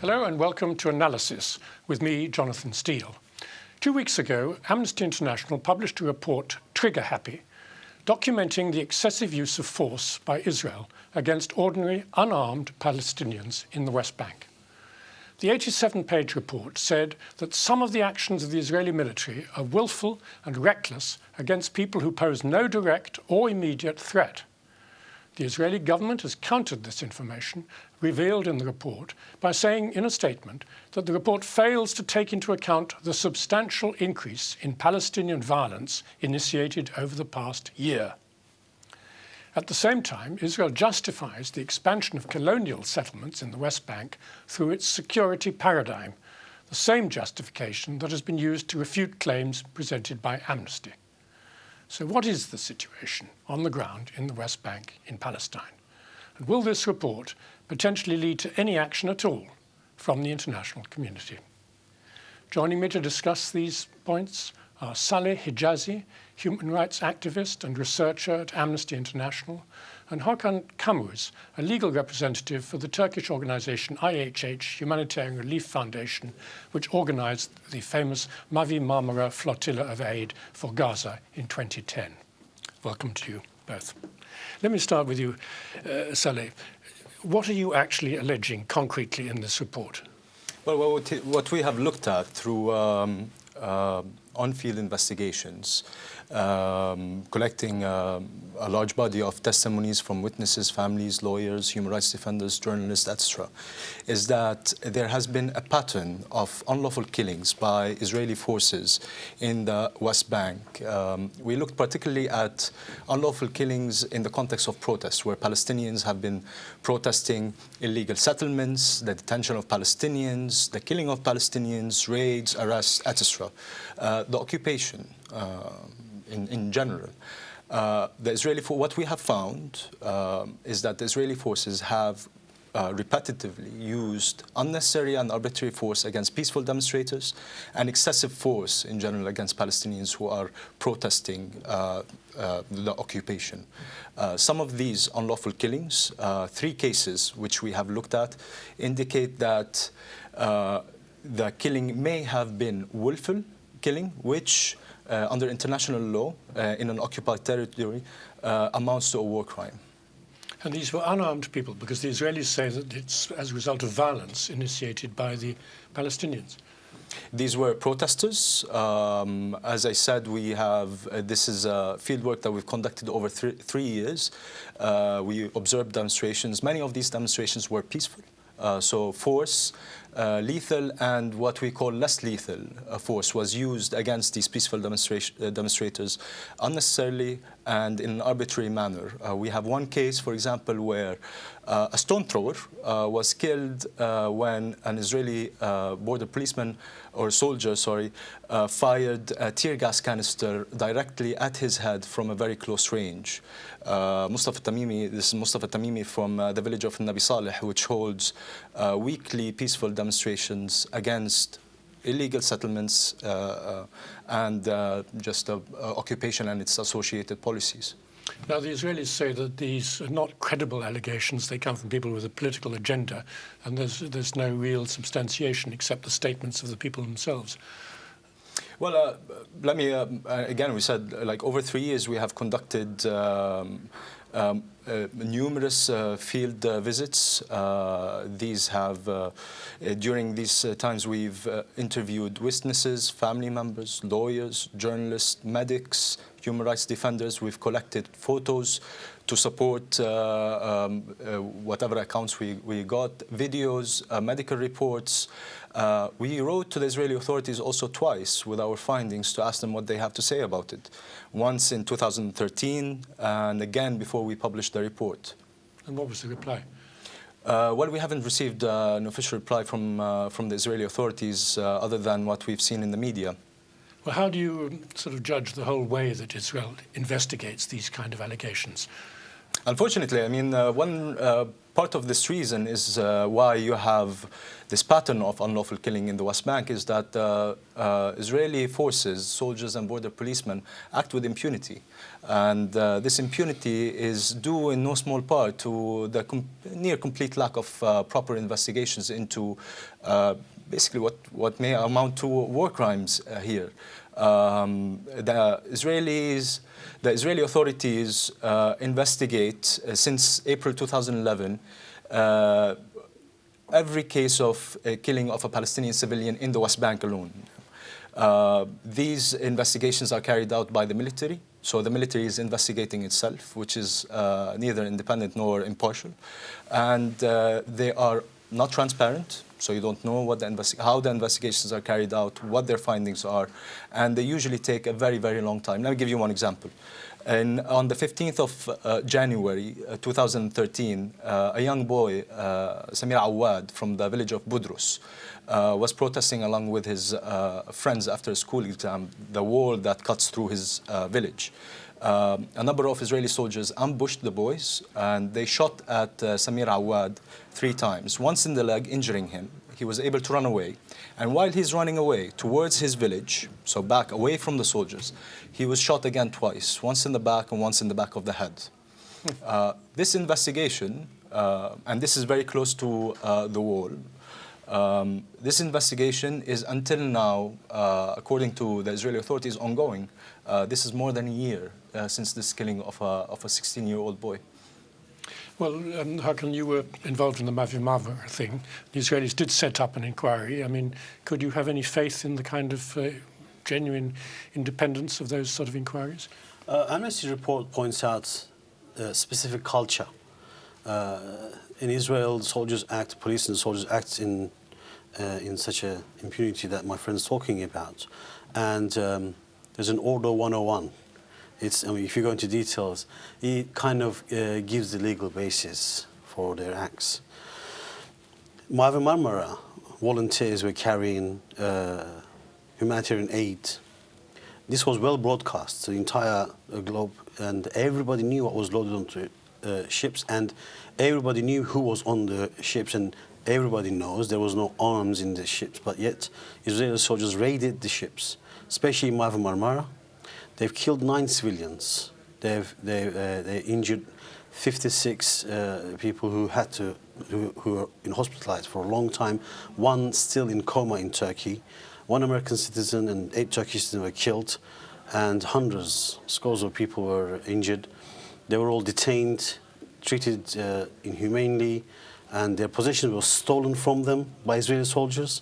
Hello and welcome to Analysis with me, Jonathan Steele. 2 weeks ago, Amnesty International published a report, Trigger Happy, documenting the excessive use of force by Israel against ordinary, unarmed Palestinians in the West Bank. The 87-page report said that some of the actions of the Israeli military are willful and reckless against people who pose no direct or immediate threat. The Israeli government has countered this information, revealed in the report, by saying in a statement that the report fails to take into account the substantial increase in Palestinian violence initiated over the past year. At the same time, Israel justifies the expansion of colonial settlements in the West Bank through its security paradigm, the same justification that has been used to refute claims presented by Amnesty. So what is the situation on the ground in the West Bank in Palestine? And will this report potentially lead to any action at all from the international community? Joining me to discuss these points are Saleh Hijazi, human rights activist and researcher at Amnesty International, and Hakan Kamuz, a legal representative for the Turkish organization IHH Humanitarian Relief Foundation, which organized the famous Mavi Marmara Flotilla of Aid for Gaza in 2010. Welcome to you both. Let me start with you, Saleh. What are you actually alleging concretely in this report? Well, what we have looked at through on-field investigations, collecting a large body of testimonies from witnesses, families, lawyers, human rights defenders, journalists, etc., is that there has been a pattern of unlawful killings by Israeli forces in the West Bank. We looked particularly at unlawful killings in the context of protests, where Palestinians have been protesting illegal settlements, the detention of Palestinians, the killing of Palestinians, raids, arrests, etc. The occupation in general. What we have found is that the Israeli forces have repetitively used unnecessary and arbitrary force against peaceful demonstrators and excessive force in general against Palestinians who are protesting the occupation. Some of these unlawful killings, 3 cases which we have looked at, indicate that the killing may have been willful killing, which under international law in an occupied territory amounts to a war crime. And these were unarmed people, because the Israelis say that it's as a result of violence initiated by the Palestinians. These were protesters. As I said, we have this is field work that we've conducted over 3 years. We observed demonstrations. Many of these demonstrations were peaceful. So force, lethal and what we call less lethal force was used against these peaceful demonstrators unnecessarily and in an arbitrary manner. We have one case, for example, where a stone thrower was killed when an Israeli border policeman or soldier, fired a tear gas canister directly at his head from a very close range. This is Mustafa Tamimi from the village of Nabi Saleh, which holds weekly peaceful demonstrations against illegal settlements and occupation and its associated policies. Now, the Israelis say that these are not credible allegations. They come from people with a political agenda, and there's no real substantiation except the statements of the people themselves. Well, let me, again, we said, like, over 3 years we have conducted numerous field visits. During these times we've interviewed witnesses, family members, lawyers, journalists, medics, human rights defenders. We've collected photos to support whatever accounts we got, videos, medical reports. We wrote to the Israeli authorities also twice with our findings to ask them what they have to say about it. Once in 2013 and again before we published the report. And what was the reply? Well, we haven't received an official reply from the Israeli authorities other than what we've seen in the media. Well, how do you sort of judge the whole way that Israel investigates these kind of allegations? Unfortunately, I mean, one part of this reason is why you have this pattern of unlawful killing in the West Bank is that Israeli forces, soldiers and border policemen act with impunity. And this impunity is due in no small part to the near complete lack of proper investigations into basically what may amount to war crimes here. The Israeli authorities investigate since April 2011 every case of killing of a Palestinian civilian in the West Bank alone. These investigations are carried out by the military. So the military is investigating itself, which is neither independent nor impartial. And they are not transparent. So you don't know what how the investigations are carried out, what their findings are, and they usually take a very, very long time. Let me give you one example. On the 15th of January 2013, a young boy, Samir Awad, from the village of Budrus, was protesting along with his friends after a school exam, the wall that cuts through his village. A number of Israeli soldiers ambushed the boys, and they shot at Samir Awad 3 times, once in the leg, injuring him. He was able to run away. And while he's running away towards his village, so back away from the soldiers, he was shot again twice, once in the back and once in the back of the head. This investigation, and this is very close to the wall, this investigation is until now, according to the Israeli authorities, ongoing. This is more than a year since this killing of a 16-year-old boy. Well, Hakan, you were involved in the Mavi Marmara thing. The Israelis did set up an inquiry. I mean, could you have any faith in the kind of genuine independence of those sort of inquiries? Amnesty report points out a specific culture. In Israel, soldiers act, police and soldiers act in such a impunity that my friend's talking about. And there's an Order 101. I mean, if you go into details, it kind of gives the legal basis for their acts. Mavi Marmara volunteers were carrying humanitarian aid. This was well broadcast to the entire globe, and everybody knew what was loaded onto ships, and everybody knew who was on the ships, and everybody knows there was no arms in the ships, but yet Israeli soldiers raided the ships, especially Mavi Marmara. They've killed 9 civilians. They injured 56 people who were hospitalized for a long time. 1 still in coma in Turkey. 1 American citizen and 8 Turkish citizens were killed, and hundreds, scores of people were injured. They were all detained, treated inhumanely, and their possessions were stolen from them by Israeli soldiers.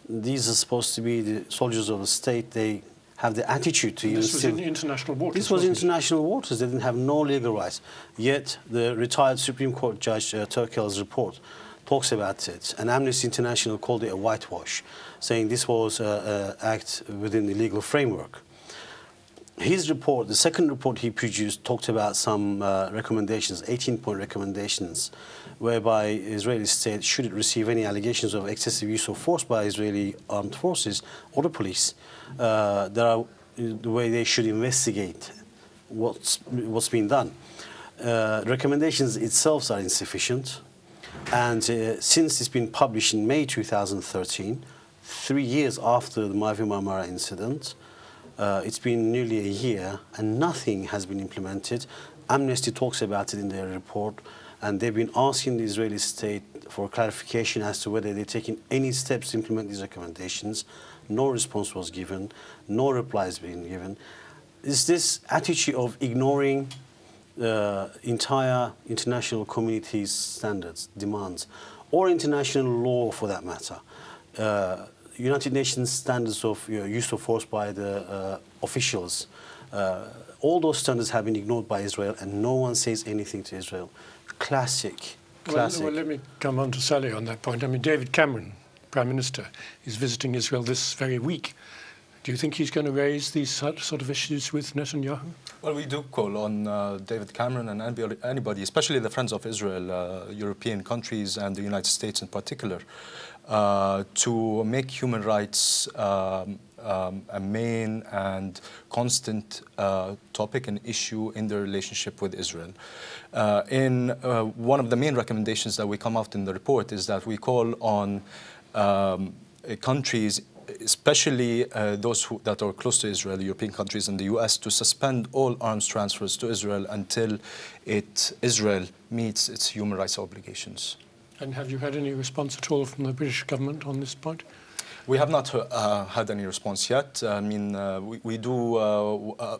These are supposed to be the soldiers of the state. They have the attitude to use. This was in international waters. This was international waters. They didn't have no legal rights. Yet the retired Supreme Court Judge Turkel's report talks about it, and Amnesty International called it a whitewash, saying this was an act within the legal framework. His report, the second report he produced, talked about some recommendations, 18-point recommendations, whereby Israeli state, should it receive any allegations of excessive use of force by Israeli armed forces or the police, there are the way they should investigate what's been done. Recommendations itself are insufficient, and since it's been published in May 2013, 3 years after the Mavi Marmara incident, it's been nearly a year and nothing has been implemented. Amnesty talks about it in their report, and they've been asking the Israeli state for clarification as to whether they're taking any steps to implement these recommendations. No response was given, no reply has been given. It's this attitude of ignoring the entire international community's standards, demands, or international law for that matter. United Nations standards of use of force by the officials. All those standards have been ignored by Israel, and no one says anything to Israel. Classic. Well, let me come on to Saleh on that point. I mean, David Cameron, Prime Minister, is visiting Israel this very week. Do you think he's going to raise these sort of issues with Netanyahu? Well, we do call on David Cameron and anybody, especially the Friends of Israel, European countries and the United States in particular, to make human rights a main and constant topic and issue in their relationship with Israel. One of the main recommendations that we come out in the report is that we call on countries, especially those that are close to Israel, European countries and the US, to suspend all arms transfers to Israel until Israel meets its human rights obligations. And have you had any response at all from the British government on this point? We have not had any response yet. I mean, we do,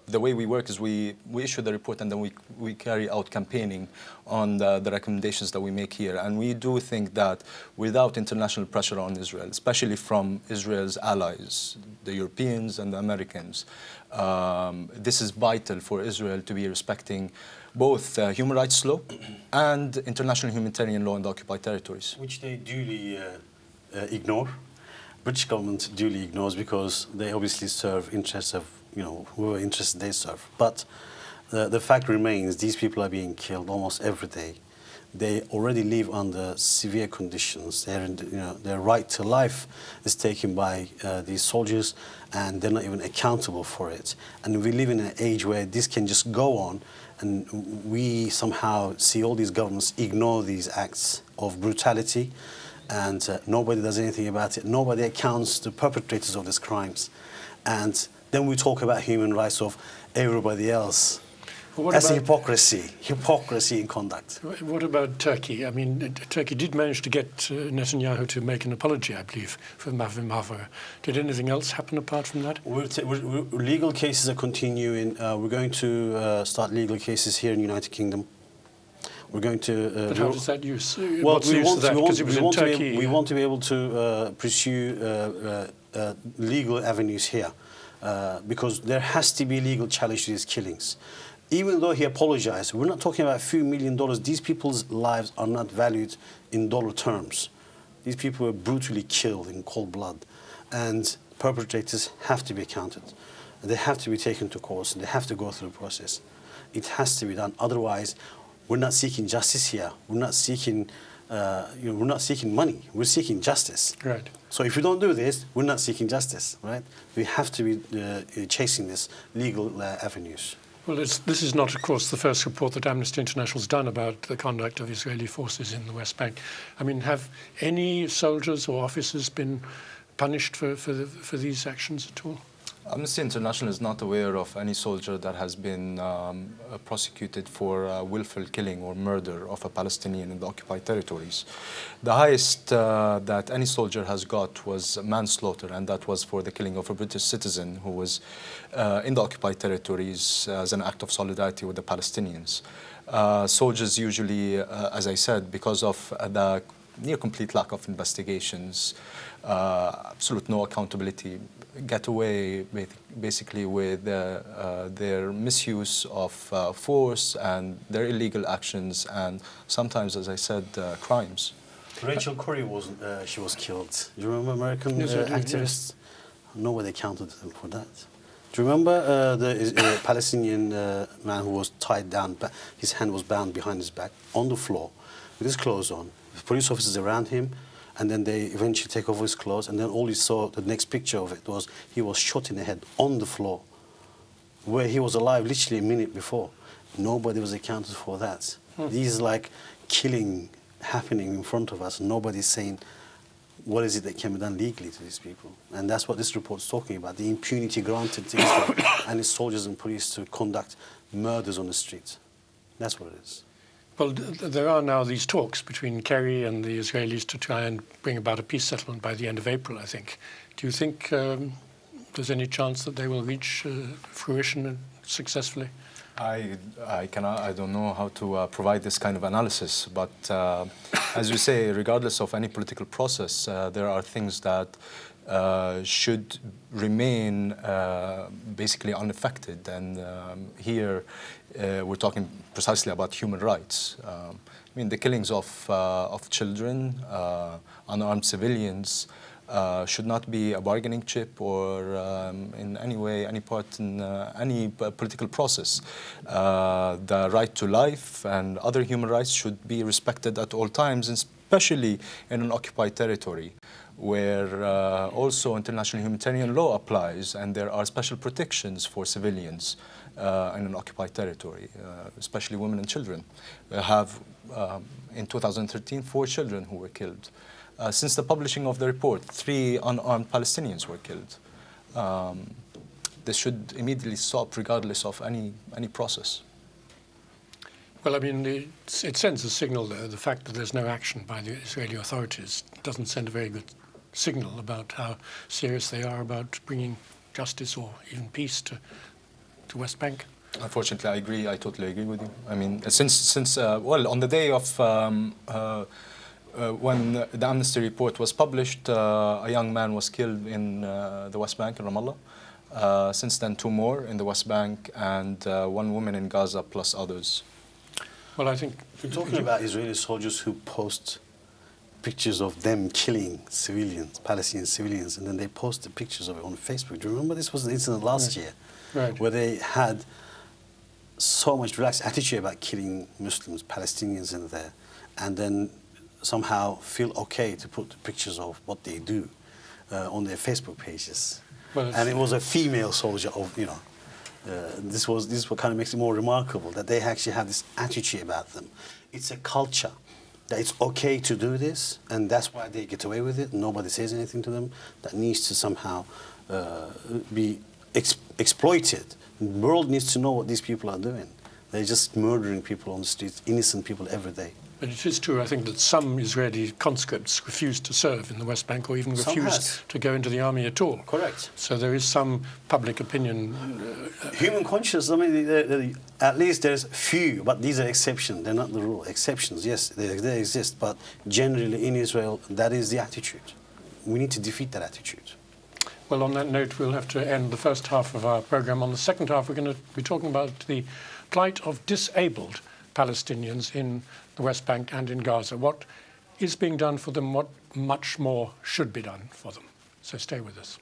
the way we work is we issue the report and then we carry out campaigning on the recommendations that we make here. And we do think that without international pressure on Israel, especially from Israel's allies, the Europeans and the Americans, this is vital for Israel to be respecting both human rights law and international humanitarian law in the occupied territories. Which they duly ignore. British government duly ignores because they obviously serve interests of, whoever interests they serve. But the fact remains, these people are being killed almost every day. They already live under severe conditions. Their right to life is taken by these soldiers, and they're not even accountable for it. And we live in an age where this can just go on, and we somehow see all these governments ignore these acts of brutality, and nobody does anything about it. Nobody accounts the perpetrators of these crimes. And then we talk about human rights of everybody else. That's hypocrisy in conduct. What about Turkey? I mean, Turkey did manage to get Netanyahu to make an apology, I believe, for Mavimava. Did anything else happen apart from that? Legal cases are continuing. We're going to start legal cases here in the United Kingdom. We're going to. But how does that use? Well, what's the use of that? Because it was in Turkey. We want to be able to pursue legal avenues here, because there has to be legal challenge to these killings. Even though he apologized, we're not talking about a few $1 million. These people's lives are not valued in dollar terms. These people were brutally killed in cold blood, and perpetrators have to be accounted. They have to be taken to court, and they have to go through the process. It has to be done. Otherwise, we're not seeking justice here. We're not seeking, we're not seeking money. We're seeking justice. Right. So if we don't do this, we're not seeking justice, right? We have to be chasing this legal avenues. Well, this is not, of course, the first report that Amnesty International has done about the conduct of Israeli forces in the West Bank. I mean, have any soldiers or officers been punished for these actions at all? Amnesty International is not aware of any soldier that has been prosecuted for willful killing or murder of a Palestinian in the occupied territories. The highest that any soldier has got was manslaughter, and that was for the killing of a British citizen who was in the occupied territories as an act of solidarity with the Palestinians. Soldiers usually, as I said, because of the near complete lack of investigations, absolute no accountability, get away basically with their misuse of force and their illegal actions and sometimes, as I said, crimes. Rachel Corrie she was killed. Do you remember American activists? Yes. Nobody counted them for that. Do you remember the Palestinian man who was tied down, his hand was bound behind his back on the floor with his clothes on, police officers around him, and then they eventually take off his clothes, and then all he saw, the next picture of it was he was shot in the head on the floor, where he was alive literally a minute before. Nobody was accounted for that. These is like killing happening in front of us. Nobody's saying what is it that can be done legally to these people. And that's what this report is talking about, the impunity granted to Israel and its soldiers and police to conduct murders on the streets. That's what it is. Well, there are now these talks between Kerry and the Israelis to try and bring about a peace settlement by the end of April, I think. Do you think there's any chance that they will reach fruition successfully? I don't know how to provide this kind of analysis, but as you say, regardless of any political process, there are things that should remain basically unaffected. And here we're talking precisely about human rights. I mean, the killings of children, unarmed civilians, should not be a bargaining chip or in any way, any part in any political process. The right to life and other human rights should be respected at all times, especially in an occupied territory, where also international humanitarian law applies, and there are special protections for civilians in an occupied territory, especially women and children. We have, in 2013, 4 children who were killed. Since the publishing of the report, 3 unarmed Palestinians were killed. This should immediately stop, regardless of any process. Well, I mean, it sends a signal, though. The fact that there's no action by the Israeli authorities doesn't send a very good signal about how serious they are about bringing justice or even peace to West Bank. Unfortunately, I agree. I totally agree with you. I mean, since well, on the day of when the Amnesty report was published, a young man was killed in the West Bank in Ramallah. Since then, 2 more in the West Bank, and 1 woman in Gaza, plus others. Well, I think we're talking about Israeli soldiers who post pictures of them killing civilians, Palestinian civilians, and then they post the pictures of it on Facebook. Do you remember this was the incident last year, where they had so much relaxed attitude about killing Muslims, Palestinians in there, and then somehow feel okay to put the pictures of what they do on their Facebook pages. Well, and it was a female soldier of, you know, this what kind of makes it more remarkable, that they actually have this attitude about them. It's a culture that it's okay to do this, and that's why they get away with it. Nobody says anything to them. That needs to somehow be exploited. The world needs to know what these people are doing. They're just murdering people on the streets, innocent people every day. But it is true, I think, that some Israeli conscripts refused to serve in the West Bank, or even refused to go into the army at all. Correct. So there is some public opinion. Human conscience, I mean, at least there's few, but these are exceptions. They're not the rule. Exceptions, yes, they exist, but generally in Israel, that is the attitude. We need to defeat that attitude. Well, on that note, we'll have to end the first half of our program. On the second half, we're going to be talking about the plight of disabled Palestinians in the West Bank and in Gaza. What is being done for them, what much more should be done for them. So stay with us.